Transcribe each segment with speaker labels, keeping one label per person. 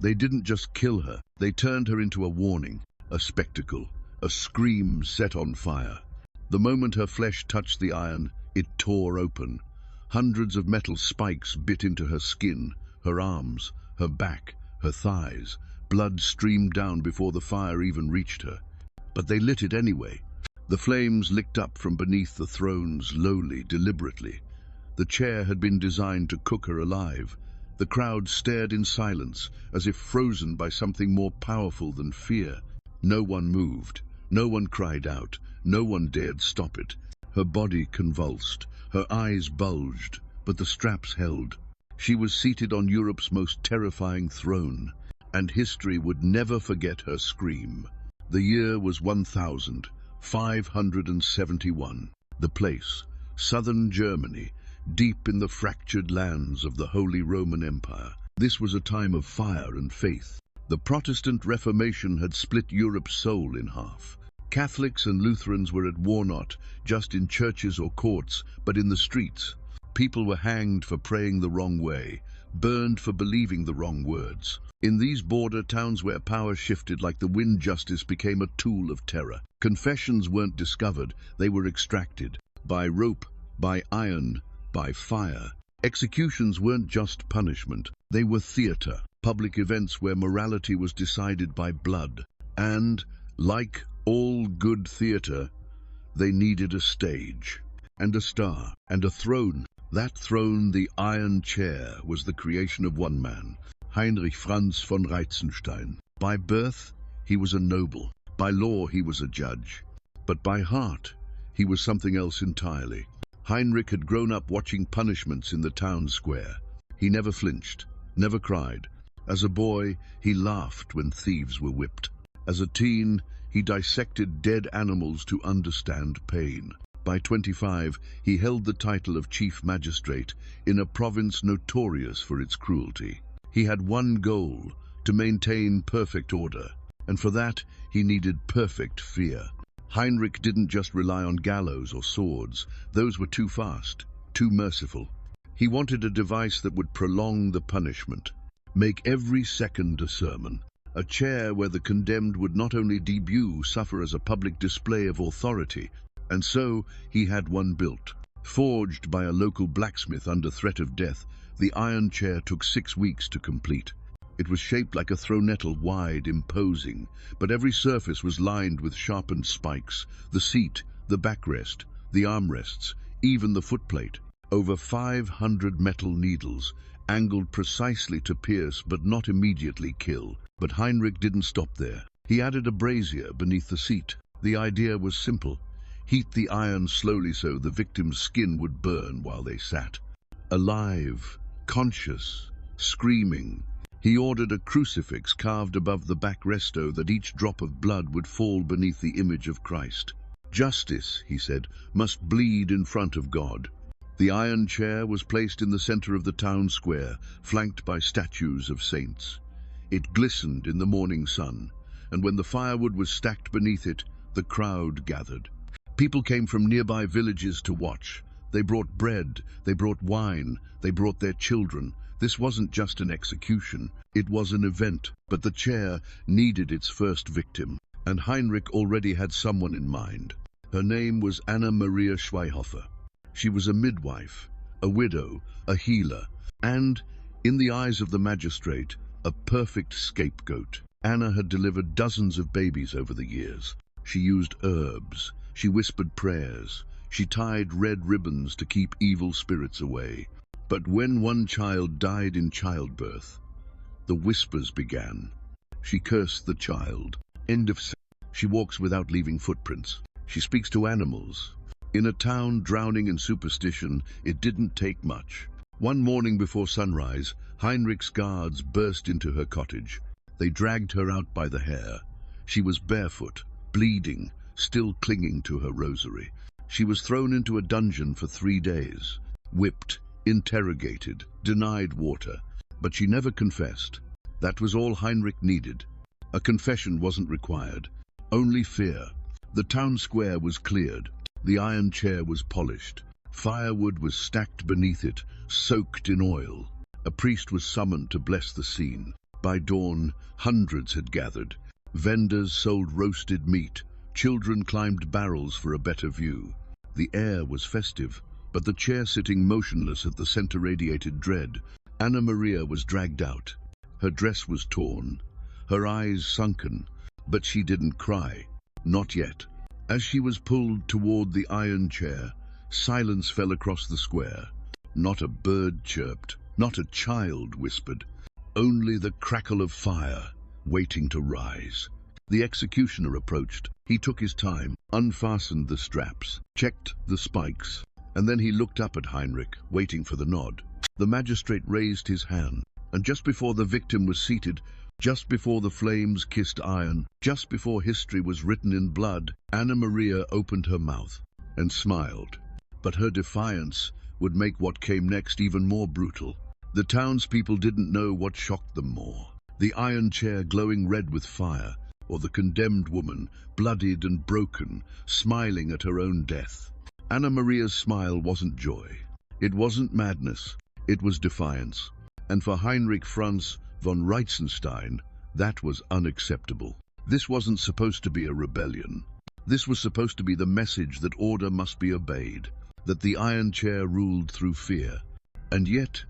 Speaker 1: They didn't just kill her, they turned her into a warning, a spectacle, a scream set on fire. The moment her flesh touched the iron, it tore open. Hundreds of metal spikes bit into her skin, her arms, her back, her thighs. Blood streamed down before the fire even reached her. But they lit it anyway. The flames licked up from beneath the throne slowly, deliberately. The chair had been designed to cook her alive. The crowd stared in silence, as if frozen by something more powerful than fear. No one moved. No one cried out. No one dared stop it. Her body convulsed. Her eyes bulged, but the straps held. She was seated on Europe's most terrifying throne, and history would never forget her scream. The year was 1571. The place, southern Germany, deep in the fractured lands of the Holy Roman Empire. This was a time of fire and faith. The Protestant Reformation had split Europe's soul in half. Catholics and Lutherans were at war, not just in churches or courts, but in the streets. People were hanged for praying the wrong way, burned for believing the wrong words. In these border towns where power shifted like the wind, justice became a tool of terror. Confessions weren't discovered, they were extracted. By rope, by iron, by fire. Executions weren't just punishment, they were theater, public events where morality was decided by blood. And, like all good theater, they needed a stage, and a star, and a throne. That throne, the Iron Chair, was the creation of one man, Heinrich Franz von Reitzenstein. By birth, he was a noble. By law, he was a judge. But by heart, he was something else entirely. Heinrich had grown up watching punishments in the town square. He never flinched, never cried. As a boy, he laughed when thieves were whipped. As a teen, he dissected dead animals to understand pain. By 25, he held the title of Chief Magistrate in a province notorious for its cruelty. He had one goal, to maintain perfect order, and for that he needed perfect fear. Heinrich didn't just rely on gallows or swords. Those were too fast, too merciful. He wanted a device that would prolong the punishment, make every second a sermon. A chair where the condemned would not only debut, suffer as a public display of authority. And so he had one built. Forged by a local blacksmith under threat of death, the iron chair took 6 weeks to complete. It was shaped like a thronettle, wide, imposing, but every surface was lined with sharpened spikes. The seat, the backrest, the armrests, even the footplate. Over 500 metal needles, angled precisely to pierce but not immediately kill. But Heinrich didn't stop there. He added a brazier beneath the seat. The idea was simple. Heat the iron slowly so the victim's skin would burn while they sat. Alive, conscious, screaming. He ordered a crucifix carved above the back resto that each drop of blood would fall beneath the image of Christ. Justice, he said, must bleed in front of God. The iron chair was placed in the center of the town square, flanked by statues of saints. It glistened in the morning sun, and when the firewood was stacked beneath it, the crowd gathered. People came from nearby villages to watch. They brought bread, they brought wine, they brought their children. This wasn't just an execution, it was an event. But the chair needed its first victim, and Heinrich already had someone in mind. Her name was Anna Maria Schweihofer. She was a midwife, a widow, a healer, and, in the eyes of the magistrate, a perfect scapegoat. Anna had delivered dozens of babies over the years. She used herbs. She whispered prayers. She tied red ribbons to keep evil spirits away. But when one child died in childbirth, the whispers began. She cursed the child. End of sentence. She walks without leaving footprints. She speaks to animals. In a town drowning in superstition, it didn't take much. One morning before sunrise, Heinrich's guards burst into her cottage. They dragged her out by the hair. She was barefoot, bleeding, still clinging to her rosary. She was thrown into a dungeon for 3 days, whipped, interrogated, denied water. But she never confessed. That was all Heinrich needed. A confession wasn't required, only fear. The town square was cleared. The iron chair was polished. Firewood was stacked beneath it, soaked in oil. A priest was summoned to bless the scene. By dawn, hundreds had gathered. Vendors sold roasted meat. Children climbed barrels for a better view. The air was festive, but the chair sitting motionless at the center radiated dread. Anna Maria was dragged out. Her dress was torn, her eyes sunken, but she didn't cry. Not yet. As she was pulled toward the iron chair, silence fell across the square. Not a bird chirped, not a child whispered. Only the crackle of fire, waiting to rise. The executioner approached. He took his time, unfastened the straps, checked the spikes, and then he looked up at Heinrich, waiting for the nod. The magistrate raised his hand, and just before the victim was seated, just before the flames kissed iron, just before history was written in blood, Anna Maria opened her mouth and smiled. But her defiance would make what came next even more brutal. The townspeople didn't know what shocked them more: the iron chair glowing red with fire, or the condemned woman, bloodied and broken, smiling at her own death. Anna Maria's smile wasn't joy. It wasn't madness. It was defiance. And for Heinrich Franz von Reitzenstein, that was unacceptable. This wasn't supposed to be a rebellion. This was supposed to be the message that order must be obeyed, that the iron chair ruled through fear. And yet,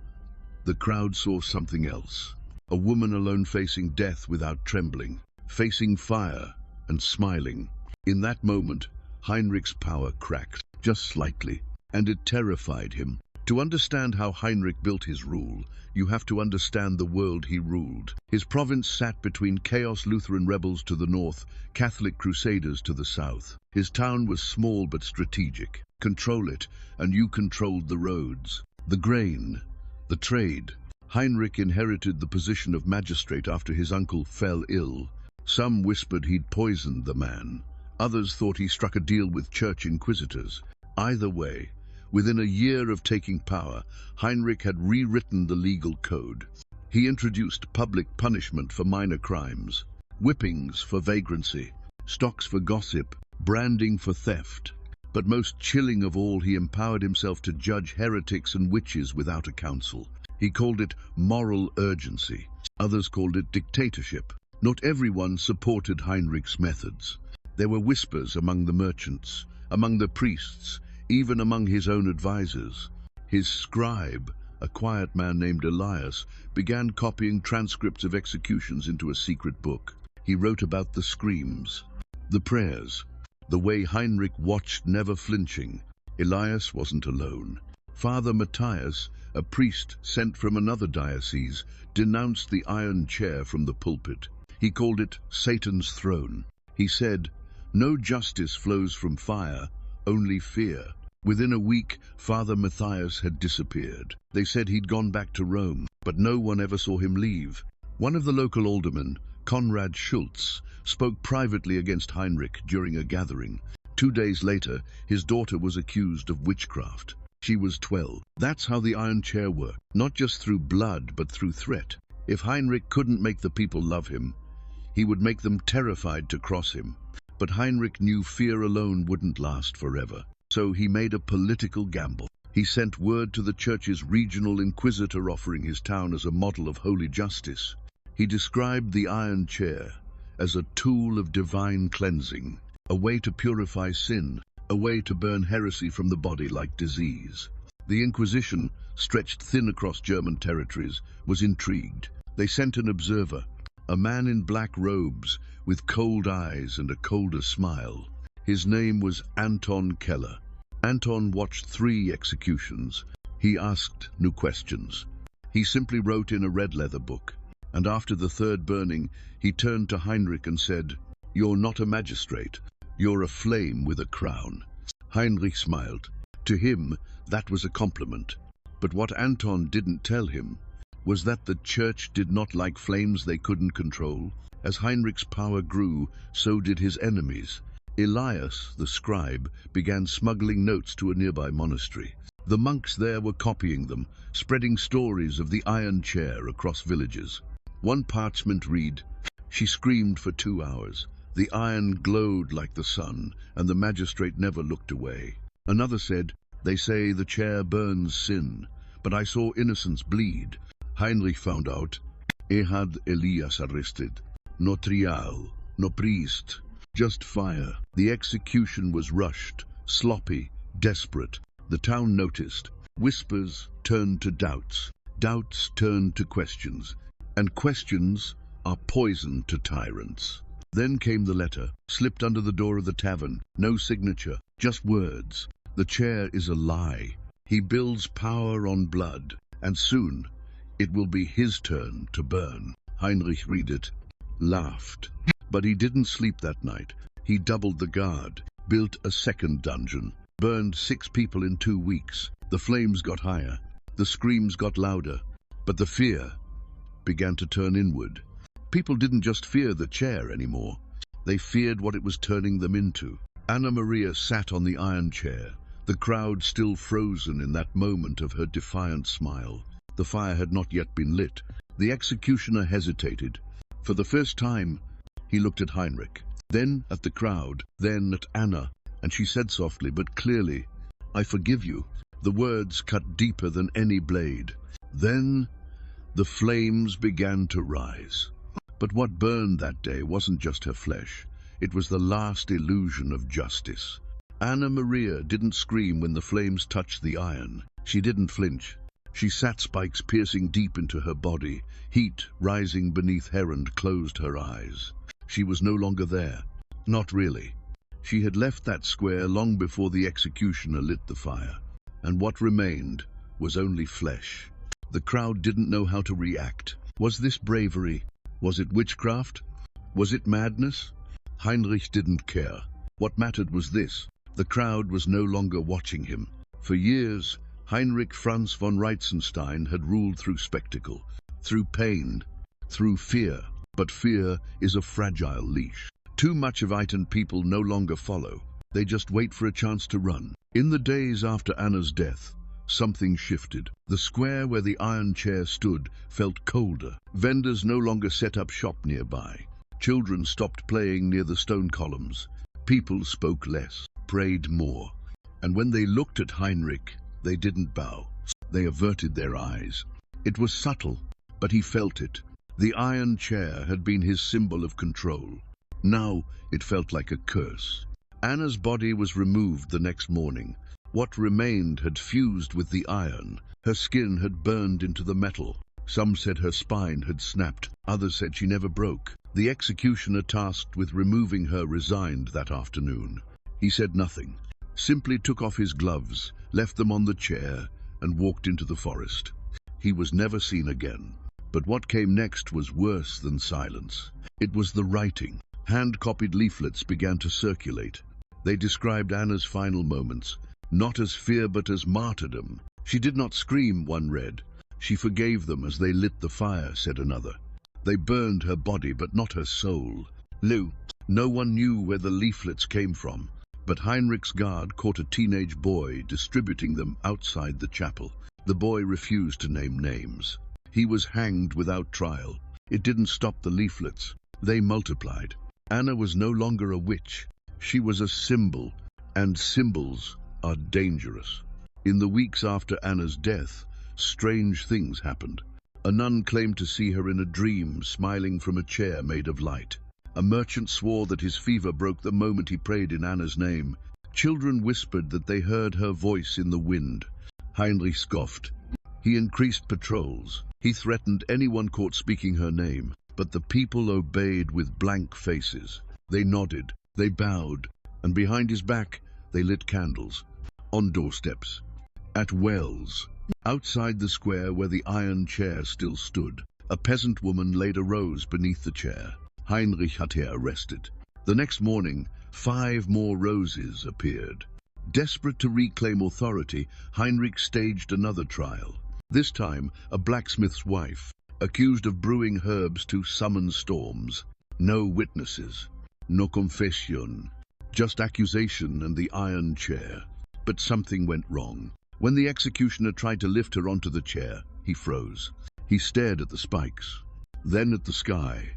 Speaker 1: the crowd saw something else. A woman alone facing death without trembling, facing fire and smiling. In that moment, Heinrich's power cracked, just slightly, and it terrified him. To understand how Heinrich built his rule, you have to understand the world he ruled. His province sat between Chaos Lutheran rebels to the north, Catholic crusaders to the south. His town was small but strategic. Control it, and you controlled the roads, the grain, the trade. Heinrich inherited the position of magistrate after his uncle fell ill. Some whispered he'd poisoned the man. Others thought he struck a deal with church inquisitors. Either way, within a year of taking power, Heinrich had rewritten the legal code. He introduced public punishment for minor crimes, whippings for vagrancy, stocks for gossip, branding for theft. But most chilling of all, he empowered himself to judge heretics and witches without a council. He called it moral urgency. Others called it dictatorship. Not everyone supported Heinrich's methods. There were whispers among the merchants, among the priests, even among his own advisors. His scribe, a quiet man named Elias, began copying transcripts of executions into a secret book. He wrote about the screams, the prayers, the way Heinrich watched, never flinching. Elias wasn't alone. Father Matthias, a priest sent from another diocese, denounced the iron chair from the pulpit. He called it Satan's throne. He said, "No justice flows from fire, only fear." Within a week, Father Matthias had disappeared. They said he'd gone back to Rome, but no one ever saw him leave. One of the local aldermen, Konrad Schultz, spoke privately against Heinrich during a gathering. 2 days later, his daughter was accused of witchcraft. She was 12. That's how the iron chair worked, not just through blood, but through threat. If Heinrich couldn't make the people love him, he would make them terrified to cross him. But Heinrich knew fear alone wouldn't last forever. So he made a political gamble. He sent word to the church's regional inquisitor offering his town as a model of holy justice. He described the iron chair as a tool of divine cleansing, a way to purify sin, a way to burn heresy from the body like disease. The Inquisition, stretched thin across German territories, was intrigued. They sent an observer, a man in black robes with cold eyes and a colder smile. His name was Anton Keller. Anton watched 3 executions. He asked no questions. He simply wrote in a red leather book. And after the 3rd burning, he turned to Heinrich and said, "You're not a magistrate. You're a flame with a crown." Heinrich smiled. To him, that was a compliment. But what Anton didn't tell him was that the church did not like flames they couldn't control. As Heinrich's power grew, so did his enemies. Elias, the scribe, began smuggling notes to a nearby monastery. The monks there were copying them, spreading stories of the iron chair across villages. One parchment read, "She screamed for 2 hours. The iron glowed like the sun, and the magistrate never looked away." Another said, "They say the chair burns sin, but I saw innocents bleed." Heinrich found out Ehad Elias arrested. No trial, no priest, just fire. The execution was rushed, sloppy, desperate. The town noticed. Whispers turned to doubts. Doubts turned to questions. And questions are poison to tyrants. Then came the letter, slipped under the door of the tavern. No signature, just words. The chair is a lie. He builds power on blood, and soon it will be his turn to burn. Heinrich read it, laughed. But he didn't sleep that night. He doubled the guard, built a second dungeon, burned 6 people in 2 weeks. The flames got higher, the screams got louder, but the fear began to turn inward. People didn't just fear the chair anymore. They feared what it was turning them into. Anna Maria sat on the iron chair, the crowd still frozen in that moment of her defiant smile. The fire had not yet been lit. The executioner hesitated. For the first time, he looked at Heinrich, then at the crowd, then at Anna, and she said softly but clearly, "I forgive you." The words cut deeper than any blade. Then the flames began to rise. But what burned that day wasn't just her flesh. It was the last illusion of justice. Anna Maria didn't scream when the flames touched the iron. She didn't flinch. She sat, spikes piercing deep into her body. Heat rising beneath her, and closed her eyes. She was no longer there. Not really. She had left that square long before the executioner lit the fire. And what remained was only flesh. The crowd didn't know how to react. Was this bravery? Was it witchcraft? Was it madness? Heinrich didn't care. What mattered was this: the crowd was no longer watching him. For years, Heinrich Franz von Reitzenstein had ruled through spectacle, through pain, through fear. But fear is a fragile leash. Too much of it, and people no longer follow. They just wait for a chance to run. In the days after Anna's death, something shifted. The square where the iron chair stood felt colder. Vendors no longer set up shop nearby. Children stopped playing near the stone columns. People spoke less, prayed more. And when they looked at Heinrich, they didn't bow. They averted their eyes. It was subtle, but he felt it. The iron chair had been his symbol of control. Now it felt like a curse. Anna's body was removed the next morning. What remained had fused with the iron. Her skin had burned into the metal. Some said her spine had snapped. Others said she never broke. The executioner tasked with removing her resigned that afternoon. He said nothing, simply took off his gloves, left them on the chair, and walked into the forest. He was never seen again. But what came next was worse than silence. It was the writing. Hand-copied leaflets began to circulate. They described Anna's final moments, not as fear but as martyrdom. "She did not scream," one read. "She forgave them as they lit the fire," said another. "They burned her body but not her soul." Lou, no one knew where the leaflets came from, but Heinrich's guard caught a teenage boy distributing them outside the chapel. The boy refused to name names. He was hanged without trial. It didn't stop the leaflets. They multiplied. Anna was no longer a witch. She was a symbol, and symbols are dangerous. In the weeks after Anna's death, strange things happened. A nun claimed to see her in a dream, smiling from a chair made of light. A merchant swore that his fever broke the moment he prayed in Anna's name. Children whispered that they heard her voice in the wind. Heinrich scoffed. He increased patrols. He threatened anyone caught speaking her name. But the people obeyed with blank faces. They nodded, they bowed, and behind his back they lit candles. On doorsteps, at wells, outside the square where the iron chair still stood, a peasant woman laid a rose beneath the chair. Heinrich had her arrested. The next morning, 5 more roses appeared. Desperate to reclaim authority, Heinrich staged another trial. This time, a blacksmith's wife, accused of brewing herbs to summon storms. No witnesses, no confession, just accusation and the iron chair. But something went wrong. When the executioner tried to lift her onto the chair, he froze. He stared at the spikes, then at the sky,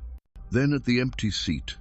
Speaker 1: then at the empty seat,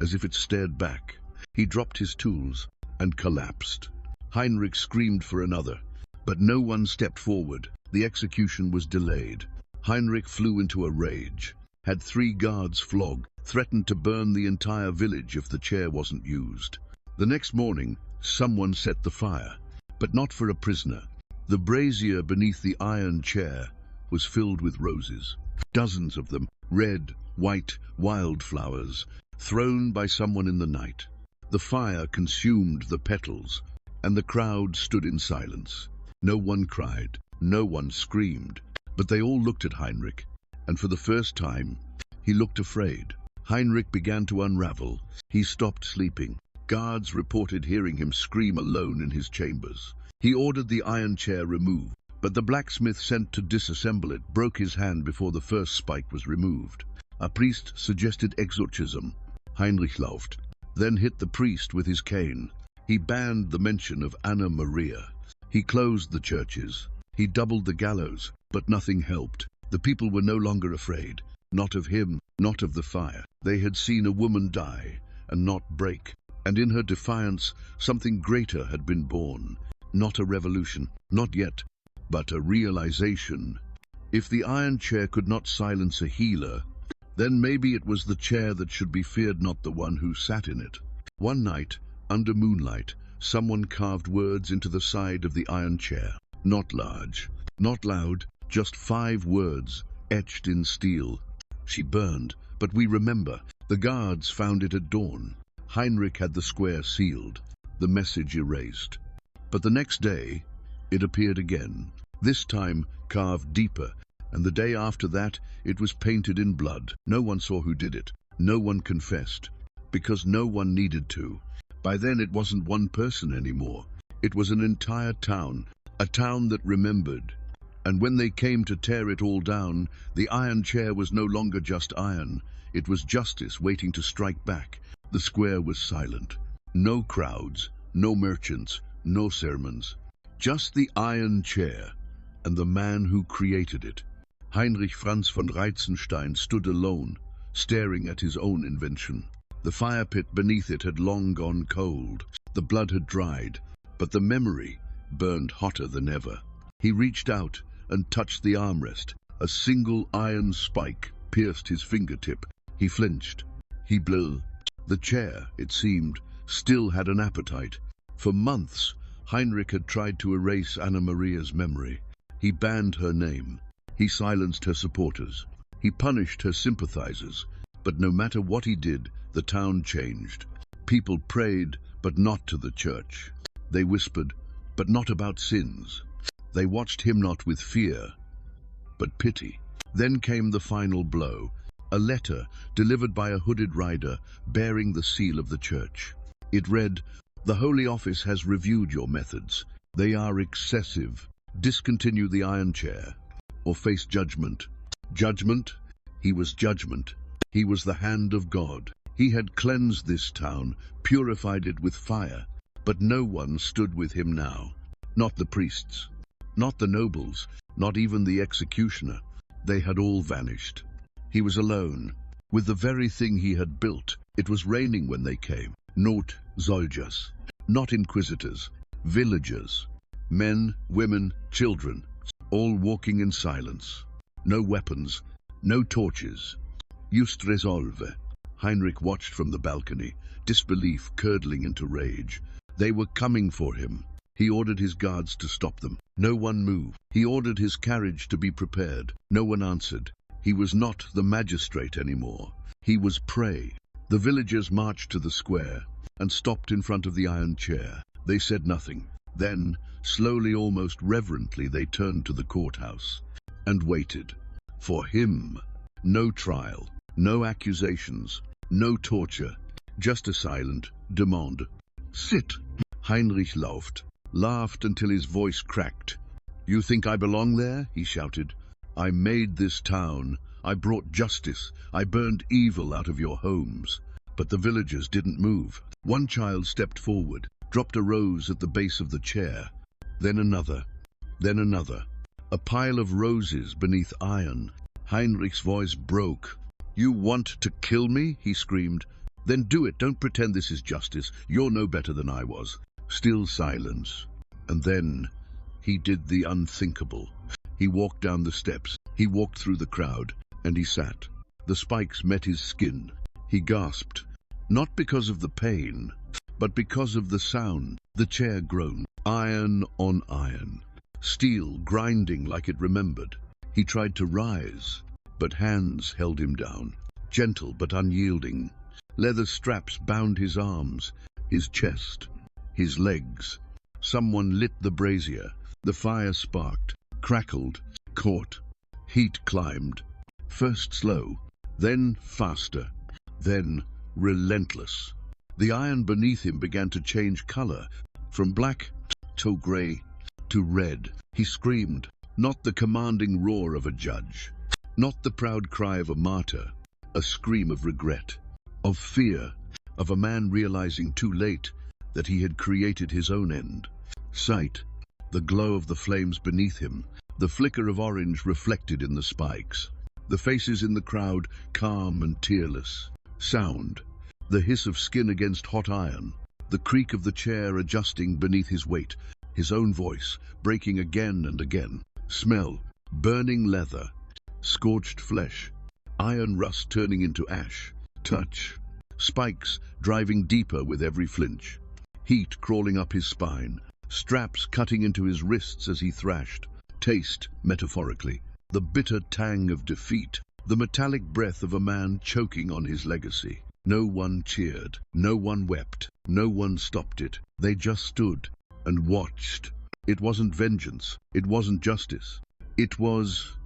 Speaker 1: as if it stared back. He dropped his tools and collapsed. Heinrich screamed for another, but no one stepped forward. The execution was delayed. Heinrich flew into a rage, had 3 guards flogged, threatened to burn the entire village if the chair wasn't used. The next morning, someone set the fire, but not for a prisoner. The brazier beneath the iron chair was filled with roses, dozens of them, red, white, wildflowers, thrown by someone in the night. The fire consumed the petals, and the crowd stood in silence. No one cried, no one screamed, but they all looked at Heinrich, and for the first time, he looked afraid. Heinrich began to unravel. He stopped sleeping. Guards reported hearing him scream alone in his chambers. He ordered the iron chair removed, but the blacksmith sent to disassemble it broke his hand before the first spike was removed. A priest suggested exorcism. Heinrich laughed, then hit the priest with his cane. He banned the mention of Anna Maria. He closed the churches. He doubled the gallows, but nothing helped. The people were no longer afraid, not of him, not of the fire. They had seen a woman die and not break, and in her defiance, something greater had been born. Not a revolution, not yet, but a realization. If the iron chair could not silence a healer, then maybe it was the chair that should be feared, not the one who sat in it. One night, under moonlight, someone carved words into the side of the iron chair. Not large, not loud, just 5 words, etched in steel. She burned, but we remember. The guards found it at dawn. Heinrich had the square sealed, the message erased. But the next day, it appeared again, this time carved deeper, and the day after that, it was painted in blood. No one saw who did it. No one confessed, because no one needed to. By then, it wasn't one person anymore. It was an entire town, a town that remembered. And when they came to tear it all down, the iron chair was no longer just iron. It was justice waiting to strike back. The square was silent. No crowds, no merchants, no sermons. Just the iron chair and the man who created it. Heinrich Franz von Reitzenstein stood alone, staring at his own invention. The fire pit beneath it had long gone cold. The blood had dried, but the memory burned hotter than ever. He reached out and touched the armrest. A single iron spike pierced his fingertip. He flinched. He blew. The chair, it seemed, still had an appetite. For months, Heinrich had tried to erase Anna Maria's memory. He banned her name. He silenced her supporters. He punished her sympathizers. But no matter what he did, the town changed. People prayed, but not to the church. They whispered, but not about sins. They watched him not with fear, but pity. Then came the final blow, a letter delivered by a hooded rider bearing the seal of the church. It read, "The Holy Office has reviewed your methods. They are excessive. Discontinue the iron chair, or face judgment." Judgment? He was judgment. He was the hand of God. He had cleansed this town, purified it with fire. But no one stood with him now. Not the priests, not the nobles, not even the executioner. They had all vanished. He was alone, with the very thing he had built. It was raining when they came. Not soldiers, not inquisitors, villagers, men, women, children, all walking in silence. No weapons, no torches. Just resolve. Heinrich watched from the balcony, disbelief curdling into rage. They were coming for him. He ordered his guards to stop them. No one moved. He ordered his carriage to be prepared. No one answered. He was not the magistrate anymore. He was prey. The villagers marched to the square and stopped in front of the iron chair. They said nothing. Then, slowly, almost reverently, they turned to the courthouse and waited. For him. No trial, no accusations, no torture, just a silent demand. "Sit." Heinrich laughed until his voice cracked. "You think I belong there?" he shouted. "I made this town. I brought justice. I burned evil out of your homes." But the villagers didn't move. One child stepped forward, dropped a rose at the base of the chair. Then another. Then another. A pile of roses beneath iron. Heinrich's voice broke. "You want to kill me?" he screamed. "Then do it. Don't pretend this is justice. You're no better than I was." Still silence. And then he did the unthinkable. He walked down the steps. He walked through the crowd, and he sat. The spikes met his skin. He gasped, not because of the pain, but because of the sound. The chair groaned, iron on iron, steel grinding like it remembered. He tried to rise, but hands held him down, gentle but unyielding. Leather straps bound his arms, his chest, his legs. Someone lit the brazier. The fire sparked, crackled, caught. Heat climbed, first slow, then faster, then relentless. The iron beneath him began to change color, from black to gray to red. He screamed, not the commanding roar of a judge, not the proud cry of a martyr, a scream of regret, of fear, of a man realizing too late that he had created his own end. Sight, the glow of the flames beneath him, the flicker of orange reflected in the spikes. The faces in the crowd, calm and tearless. Sound, the hiss of skin against hot iron, the creak of the chair adjusting beneath his weight, his own voice breaking again and again. Smell, burning leather, scorched flesh, iron rust turning into ash. Touch, spikes driving deeper with every flinch. Heat crawling up his spine, straps cutting into his wrists as he thrashed. Taste, metaphorically, the bitter tang of defeat, the metallic breath of a man choking on his legacy. No one cheered, no one wept, no one stopped it. They just stood and watched. It wasn't vengeance, it wasn't justice. It was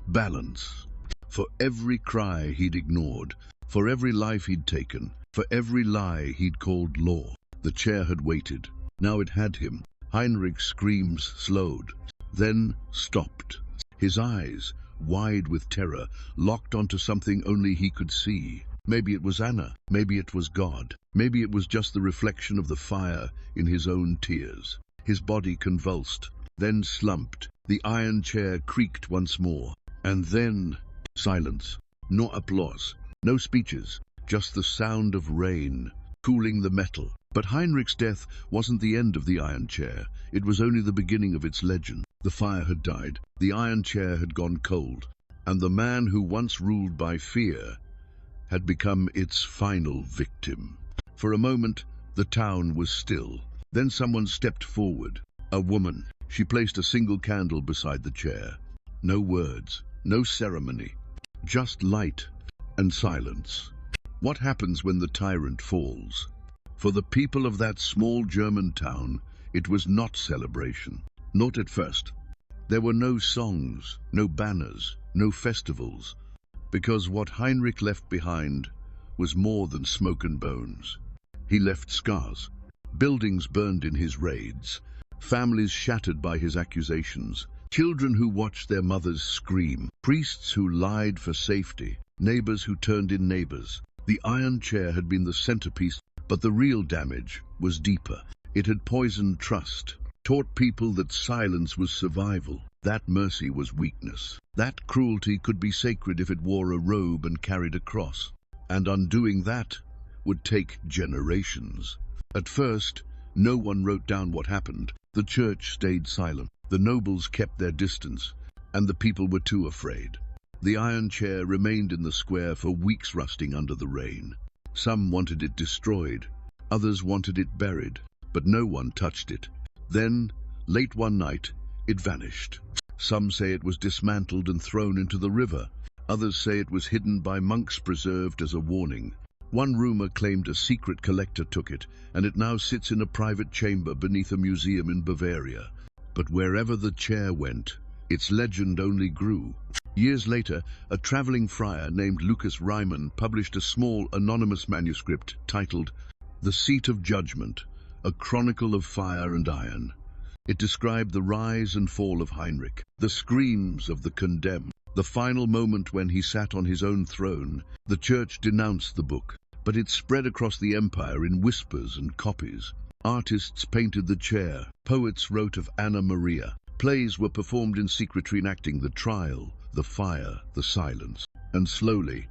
Speaker 1: balance. For every cry he'd ignored, for every life he'd taken, for every lie he'd called law, the chair had waited. Now it had him. Heinrich's screams slowed, then stopped. His eyes, wide with terror, locked onto something only he could see. Maybe it was Anna, maybe it was God, maybe it was just the reflection of the fire in his own tears. His body convulsed, then slumped. The iron chair creaked once more, and then silence. No applause, no speeches, just the sound of rain cooling the metal. But Heinrich's death wasn't the end of the iron chair. It was only the beginning of its legend. The fire had died, the iron chair had gone cold, and the man who once ruled by fear had become its final victim. For a moment, the town was still. Then someone stepped forward. A woman. She placed a single candle beside the chair. No words, no ceremony, just light and silence. What happens when the tyrant falls? For the people of that small German town, it was not celebration. Not at first. There were no songs, no banners, no festivals, because what Heinrich left behind was more than smoke and bones. He left scars, buildings burned in his raids, families shattered by his accusations, children who watched their mothers scream, priests who lied for safety, neighbors who turned in neighbors. The iron chair had been the centerpiece, but the real damage was deeper. It had poisoned trust, taught people that silence was survival, that mercy was weakness, that cruelty could be sacred if it wore a robe and carried a cross. And undoing that would take generations. At first, no one wrote down what happened. The church stayed silent, the nobles kept their distance, and the people were too afraid. The iron chair remained in the square for weeks, rusting under the rain. Some wanted it destroyed, others wanted it buried, but no one touched it. Then, late one night, it vanished. Some say it was dismantled and thrown into the river. Others say it was hidden by monks, preserved as a warning. One rumor claimed a secret collector took it, and it now sits in a private chamber beneath a museum in Bavaria. But wherever the chair went, its legend only grew. Years later, a traveling friar named Lucas Reimann published a small anonymous manuscript titled The Seat of Judgment, a chronicle of fire and iron. It described the rise and fall of Heinrich, the screams of the condemned, the final moment when he sat on his own throne. The church denounced the book, but it spread across the empire in whispers and copies. Artists painted the chair, poets wrote of Anna Maria. Plays were performed in secret, reenacting the trial, the fire, the silence. And slowly,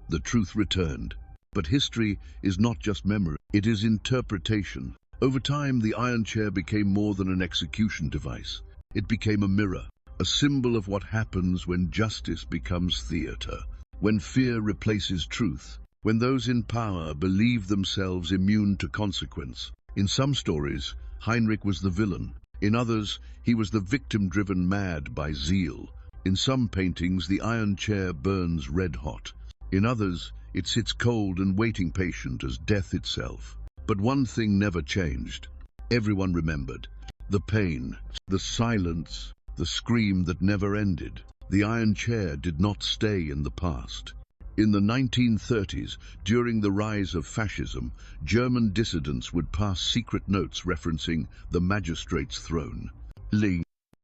Speaker 1: the truth returned. But history is not just memory, it is interpretation. Over time, the iron chair became more than an execution device. It became a mirror, a symbol of what happens when justice becomes theater, when fear replaces truth, when those in power believe themselves immune to consequence. In some stories, Heinrich was the villain. In others, he was the victim driven mad by zeal. In some paintings, the iron chair burns red hot. In others, it sits cold and waiting patient as death itself. But one thing never changed. Everyone remembered. The pain, the silence, the scream that never ended. The iron chair did not stay in the past. In the 1930s, during the rise of fascism, German dissidents would pass secret notes referencing the magistrate's throne.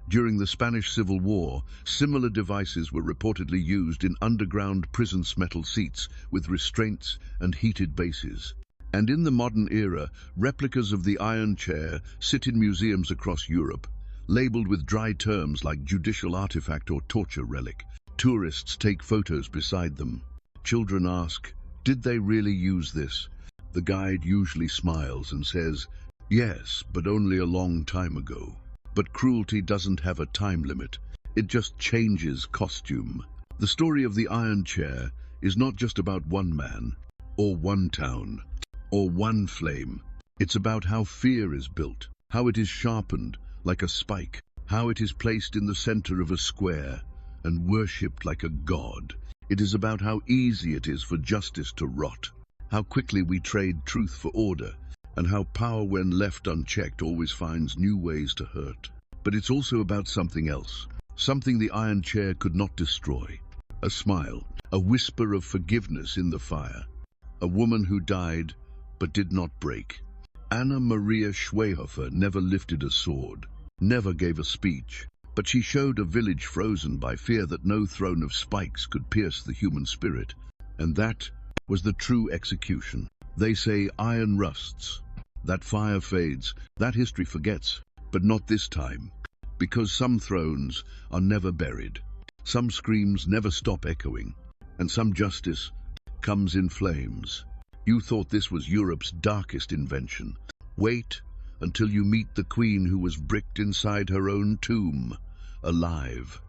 Speaker 1: During the Spanish Civil War, similar devices were reportedly used in underground prisons' metal seats with restraints and heated bases. And in the modern era, replicas of the iron chair sit in museums across Europe, labeled with dry terms like judicial artifact or torture relic. Tourists take photos beside them. Children ask, did they really use this? The guide usually smiles and says, yes, but only a long time ago. But cruelty doesn't have a time limit. It just changes costume. The story of the iron chair is not just about one man, or one town, or one flame. It's about how fear is built, how it is sharpened like a spike, how it is placed in the center of a square and worshipped like a god. It is about how easy it is for justice to rot, how quickly we trade truth for order, and how power, when left unchecked, always finds new ways to hurt. But it's also about something else, something the iron chair could not destroy. A smile, a whisper of forgiveness in the fire. A woman who died but did not break. Anna Maria Schwehofer never lifted a sword, never gave a speech, but she showed a village frozen by fear that no throne of spikes could pierce the human spirit. And that was the true execution. They say iron rusts, that fire fades, that history forgets, but not this time. Because some thrones are never buried, some screams never stop echoing, and some justice comes in flames. You thought this was Europe's darkest invention. Wait until you meet the queen who was bricked inside her own tomb, alive.